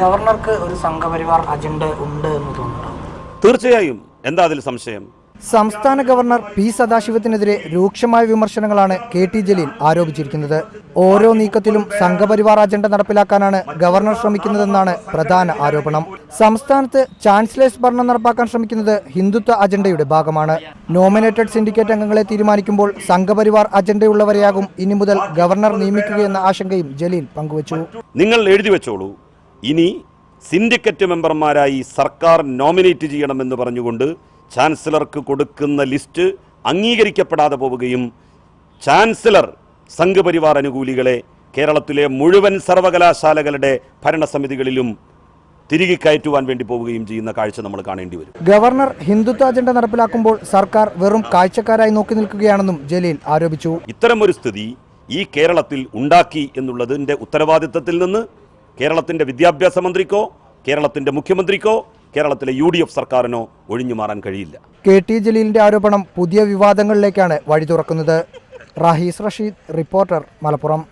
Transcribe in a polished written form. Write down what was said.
ഗവർണർക്ക് ഒരു സംഘപരിവാർ അജണ്ട ഉണ്ട് എന്ന് തോന്നുന്നു. തീർച്ചയായും. എന്താ അതിൽ സംശയം? സംസ്ഥാന ഗവർണർ പി സദാശിവത്തിനെതിരെ രൂക്ഷമായ വിമർശനങ്ങളാണ് കെ.ടി. ജലീൽ ആരോപിച്ചിരിക്കുന്നത്. ഓരോ നീക്കത്തിലും സംഘപരിവാർ അജണ്ട നടപ്പിലാക്കാനാണ് ഗവർണർ ശ്രമിക്കുന്നതെന്നാണ് പ്രധാന ആരോപണം. സംസ്ഥാനത്ത് ചാൻസലേഴ്സ് ഭരണം നടപ്പാക്കാൻ ശ്രമിക്കുന്നത് ഹിന്ദുത്വ അജണ്ടയുടെ ഭാഗമാണ്. നോമിനേറ്റഡ് സിൻഡിക്കേറ്റ് അംഗങ്ങളെ തീരുമാനിക്കുമ്പോൾ സംഘപരിവാർ അജണ്ടയുള്ളവരെയാകും ഇനി മുതൽ ഗവർണർ നിയമിക്കുകയെന്ന ആശങ്കയും ജലീൽ പങ്കുവച്ചു. നിങ്ങൾ എഴുതി വെച്ചോളൂ, ഇനി സിൻഡിക്കേറ്റ് മെമ്പർമാരായി സർക്കാർ നോമിനേറ്റ് ചെയ്യണമെന്ന് പറഞ്ഞുകൊണ്ട് ചാൻസലർക്ക് കൊടുക്കുന്ന ലിസ്റ്റ് അംഗീകരിക്കപ്പെടാതെ പോവുകയും ചാൻസലർ സംഘപരിവാർ അനുകൂലികളെ കേരളത്തിലെ മുഴുവൻ സർവകലാശാലകളുടെ ഭരണസമിതികളിലും തിരികെ കയറ്റുവാൻ വേണ്ടി പോവുകയും ചെയ്യുന്ന കാഴ്ച നമ്മൾ കാണേണ്ടി വരും. ഗവർണർ ഹിന്ദുത്വ അജണ്ട നടപ്പിലാക്കുമ്പോൾ സർക്കാർ വെറും കാഴ്ചക്കാരായി നോക്കി നിൽക്കുകയാണെന്നും ജലീൽ ആരോപിച്ചു. ഇത്തരമൊരു സ്ഥിതി ഈ കേരളത്തിൽ ഉണ്ടാക്കി എന്നുള്ളതിൻ്റെ ഉത്തരവാദിത്തത്തിൽ നിന്ന് കേരളത്തിൻ്റെ വിദ്യാഭ്യാസ മന്ത്രിക്കോ കേരളത്തിൻ്റെ മുഖ്യമന്ത്രിക്കോ കേരളത്തിലെ UDF സർക്കാരിനോ ഒഴിഞ്ഞു മാറാൻ കഴിയില്ല. കെ.ടി. ജലീലിന്റെ ആരോപണം പുതിയ വിവാദങ്ങളിലേക്കാണ് വഴി തുറക്കുന്നത്. റാഹീസ് റഷീദ്, റിപ്പോർട്ടർ, മലപ്പുറം.